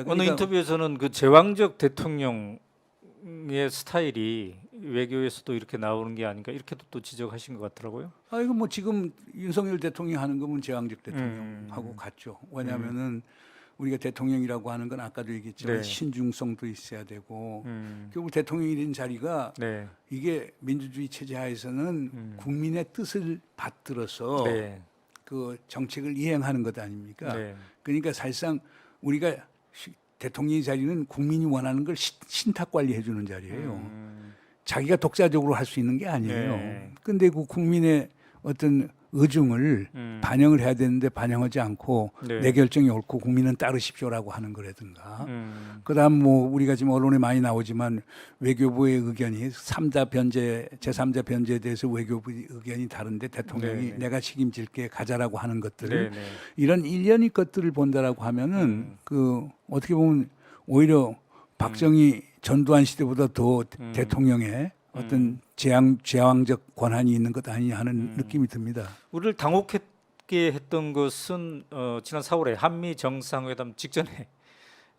있습니다. 어느 그러니까 인터뷰에서는 그 제왕적 대통령의 스타일이 외교에서도 이렇게 나오는 게 아닌가 이렇게도 또 지적하신 것 같더라고요. 이거 뭐 지금 윤석열 대통령이 하는 거면 제왕적 대통령하고 음. 같죠. 왜냐하면은 우리가 대통령이라고 하는 건 아까도 얘기했지만 네. 신중성도 있어야 되고 음. 결국 대통령이 된 자리가 네. 이게 민주주의 체제 하에서는 국민의 뜻을 받들어서 네. 그 정책을 이행하는 것 아닙니까? 네. 그러니까 사실상 우리가 대통령의 자리는 국민이 원하는 걸 신탁 관리해 주는 자리예요. 자기가 독자적으로 할 수 있는 게 아니에요. 네. 근데 그 국민의 어떤 의중을 반영을 해야 되는데 반영하지 않고 네. 내 결정이 옳고 국민은 따르십시오라고 하는 거라든가. 음. 그다음 뭐 우리가 지금 언론에 많이 나오지만 외교부의 의견이 제3자 변제에 대해서 외교부의 의견이 다른데 대통령이 네. 내가 책임질게 가자라고 하는 것들을 네. 네. 이런 일련의 것들을 본다라고 하면은 그 어떻게 보면 오히려 박정희 전두환 시대보다 더 대통령의 어떤 제왕적 권한이 있는 것 아니냐 하는 느낌이 듭니다. 우리를 당혹했게 했던 것은 지난 4월에 한미 정상회담 직전에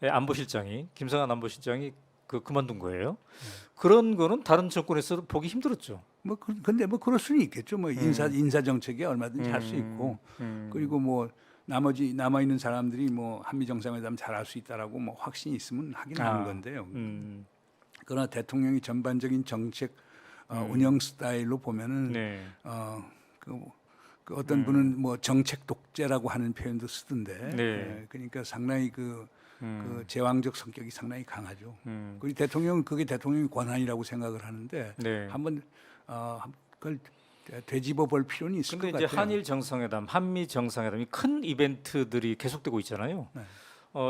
안보실장이 김성한 안보실장이 그만둔 거예요. 그런 거는 다른 정권에서도 보기 힘들었죠. 근데 뭐 그럴 수는 있겠죠. 뭐 인사 정책에 얼마든지 할 수 있고 그리고 뭐 나머지 남아 있는 사람들이 뭐 한미 정상회담 잘할 수 있다라고 뭐 확신이 있으면 하긴 하는 건데요. 그러나 대통령이 전반적인 정책 운영 스타일로 보면은 네. 그 어떤 분은 뭐 정책 독재라고 하는 표현도 쓰던데, 네. 그러니까 상당히 그 제왕적 성격이 상당히 강하죠. 그리고 대통령은 그게 대통령의 권한이라고 생각을 하는데 네. 한번 그걸 되짚어 볼 필요는 있을 것 근데 이제 같아요. 한일 정상회담, 한미 정상회담이 큰 이벤트들이 계속되고 있잖아요. 네.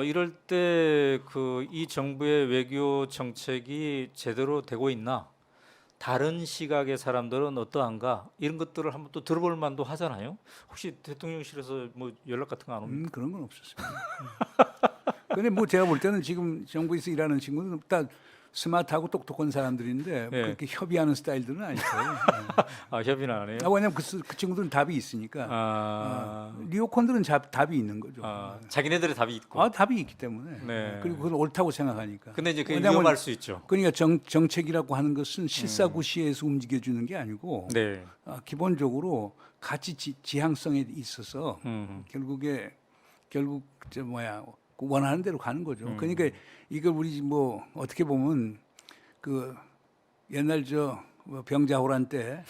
이럴 때 이 정부의 외교 정책이 제대로 되고 있나? 다른 시각의 사람들은 어떠한가? 이런 것들을 한번 또 들어볼 만도 하잖아요. 혹시 대통령실에서 뭐 연락 같은 거 안 옵니까? 그런 건 없었습니다. 근데 뭐 제가 볼 때는 지금 정부에서 일하는 친구는 다 스마트하고 똑똑한 사람들인데 네. 그렇게 협의하는 스타일들은 아니고요. 협의는 안 해요? 왜냐하면 그 친구들은 답이 있으니까. 리오콘들은 답이 있는 거죠. 자기네들의 답이 있고. 답이 있기 때문에. 네. 그리고 그건 옳다고 생각하니까. 근데 이제 그게 왜냐하면 위험할 수 있죠. 그러니까 정책이라고 하는 것은 실사구시에서 움직여주는 게 아니고 네. 기본적으로 가치 지향성에 있어서 결국 원하는 대로 가는 거죠. 그러니까 이걸 우리 뭐 어떻게 보면 그 옛날 뭐 병자호란 때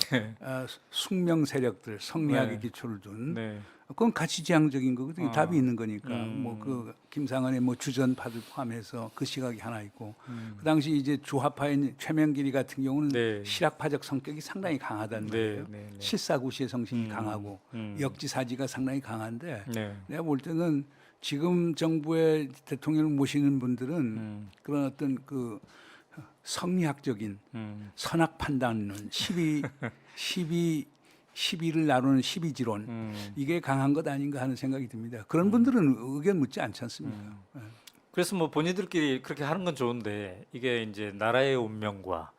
숙명 세력들 성리학의 네. 기초를 둔 네. 그건 가치 지향적인 거거든요. 답이 있는 거니까. 뭐 그 김상은의 뭐 주전파를 포함해서 그 시각이 하나 있고 그 당시 이제 주화파인 최명길이 같은 경우는 네. 실학파적 성격이 상당히 강하다는 거예요. 네. 실사구시의 성신이 강하고 역지사지가 상당히 강한데 네. 내가 볼 때는 지금 정부의 대통령을 모시는 분들은 그런 어떤 그 성리학적인 선악 판단론, 12를 나누는 12지론 이게 강한 것 아닌가 하는 생각이 듭니다. 그런 분들은 의견 묻지 않지 않습니까? 그래서 뭐 본인들끼리 그렇게 하는 건 좋은데 이게 이제 나라의 운명과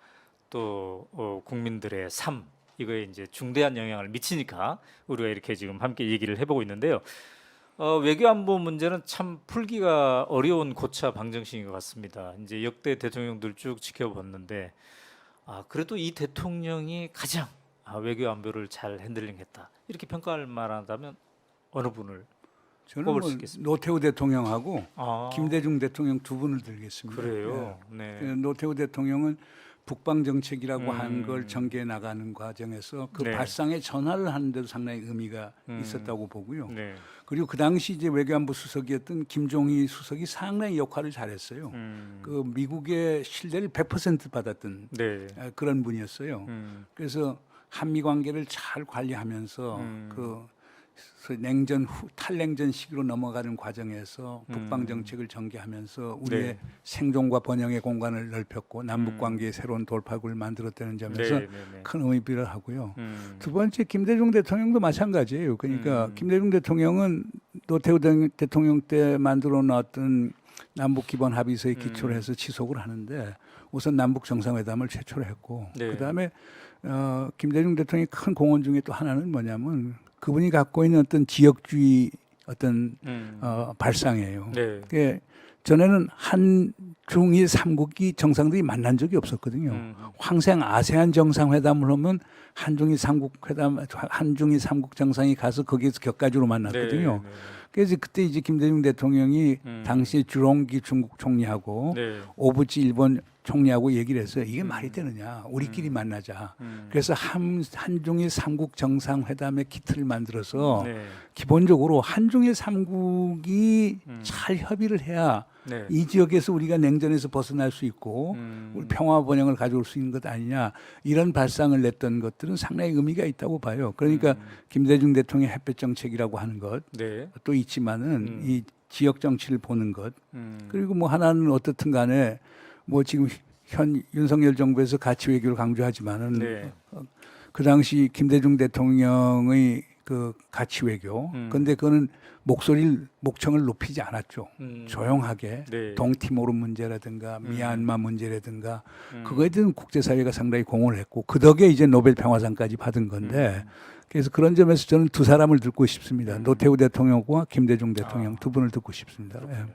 또 국민들의 삶 이거에 이제 중대한 영향을 미치니까 우리가 이렇게 지금 함께 얘기를 해보고 있는데요. 외교안보 문제는 참 풀기가 어려운 고차 방정식인 것 같습니다. 이제 역대 대통령들 쭉 지켜봤는데 그래도 이 대통령이 가장 외교안보를 잘 핸들링했다 이렇게 평가할 만하다면 어느 분을 저는 꼽을 뭐 수 있겠습니다. 노태우 대통령하고 김대중 대통령 두 분을 들겠습니다. 그래요. 네. 노태우 대통령은 북방 정책이라고 하는 걸 전개해 나가는 과정에서 그 네. 발상의 전환을 하는데도 상당히 의미가 있었다고 보고요. 네. 그리고 그 당시 이제 외교안보 수석이었던 김종희 수석이 상당히 역할을 잘했어요. 그 미국의 신뢰를 100% 받았던 네. 그런 분이었어요. 그래서 한미 관계를 잘 관리하면서 그 냉전 후 탈냉전 시기로 넘어가는 과정에서 북방 정책을 전개하면서 우리의 네. 생존과 번영의 공간을 넓혔고 남북 관계의 새로운 돌파구를 만들었다는 점에서 큰 의미를 하고요. 두 번째 김대중 대통령도 마찬가지예요. 그러니까 김대중 대통령은 노태우 대통령 때 만들어 놨던 남북 기본 합의서에 기초로 해서 지속을 하는데 우선 남북 정상회담을 최초로 했고 네. 그다음에 김대중 대통령의 큰 공헌 중에 또 하나는 뭐냐면 그분이 갖고 있는 어떤 지역주의 어떤 발상이에요. 네. 그게 전에는 한중일 삼국이 정상들이 만난 적이 없었거든요. 황생 아세안 정상회담을 하면 한중일 삼국 정상이 가서 거기에서 격가지로 만났거든요. 네, 네. 그래서 그때 이제 김대중 대통령이 당시에 주롱기 중국 총리하고 네. 오부치 일본 총리하고 얘기를 해서 이게 말이 되느냐, 우리끼리 만나자. 그래서 한중일 삼국 정상회담의 키트를 만들어서 네. 기본적으로 한중일 삼국이 잘 협의를 해야 네. 이 지역에서 우리가 냉전에서 벗어날 수 있고 우리 평화 번영을 가져올 수 있는 것 아니냐, 이런 발상을 냈던 것들은 상당히 의미가 있다고 봐요. 그러니까 김대중 대통령의 햇볕 정책이라고 하는 것 네. 또 있지만은 이 지역 정치를 보는 것, 그리고 뭐 하나는 어떻든 간에 뭐 지금 현 윤석열 정부에서 가치 외교를 강조하지만은 네. 그 당시 김대중 대통령의 그 가치 외교, 근데 그거는 목청을 높이지 않았죠. 조용하게 네. 동티모르 문제라든가 미얀마 문제라든가 그거에 대한 국제사회가 상당히 공헌을 했고 그 덕에 이제 노벨 평화상까지 받은 건데 그래서 그런 점에서 저는 두 사람을 듣고 싶습니다. 노태우 대통령과 김대중 대통령 두 분을 듣고 싶습니다. 예.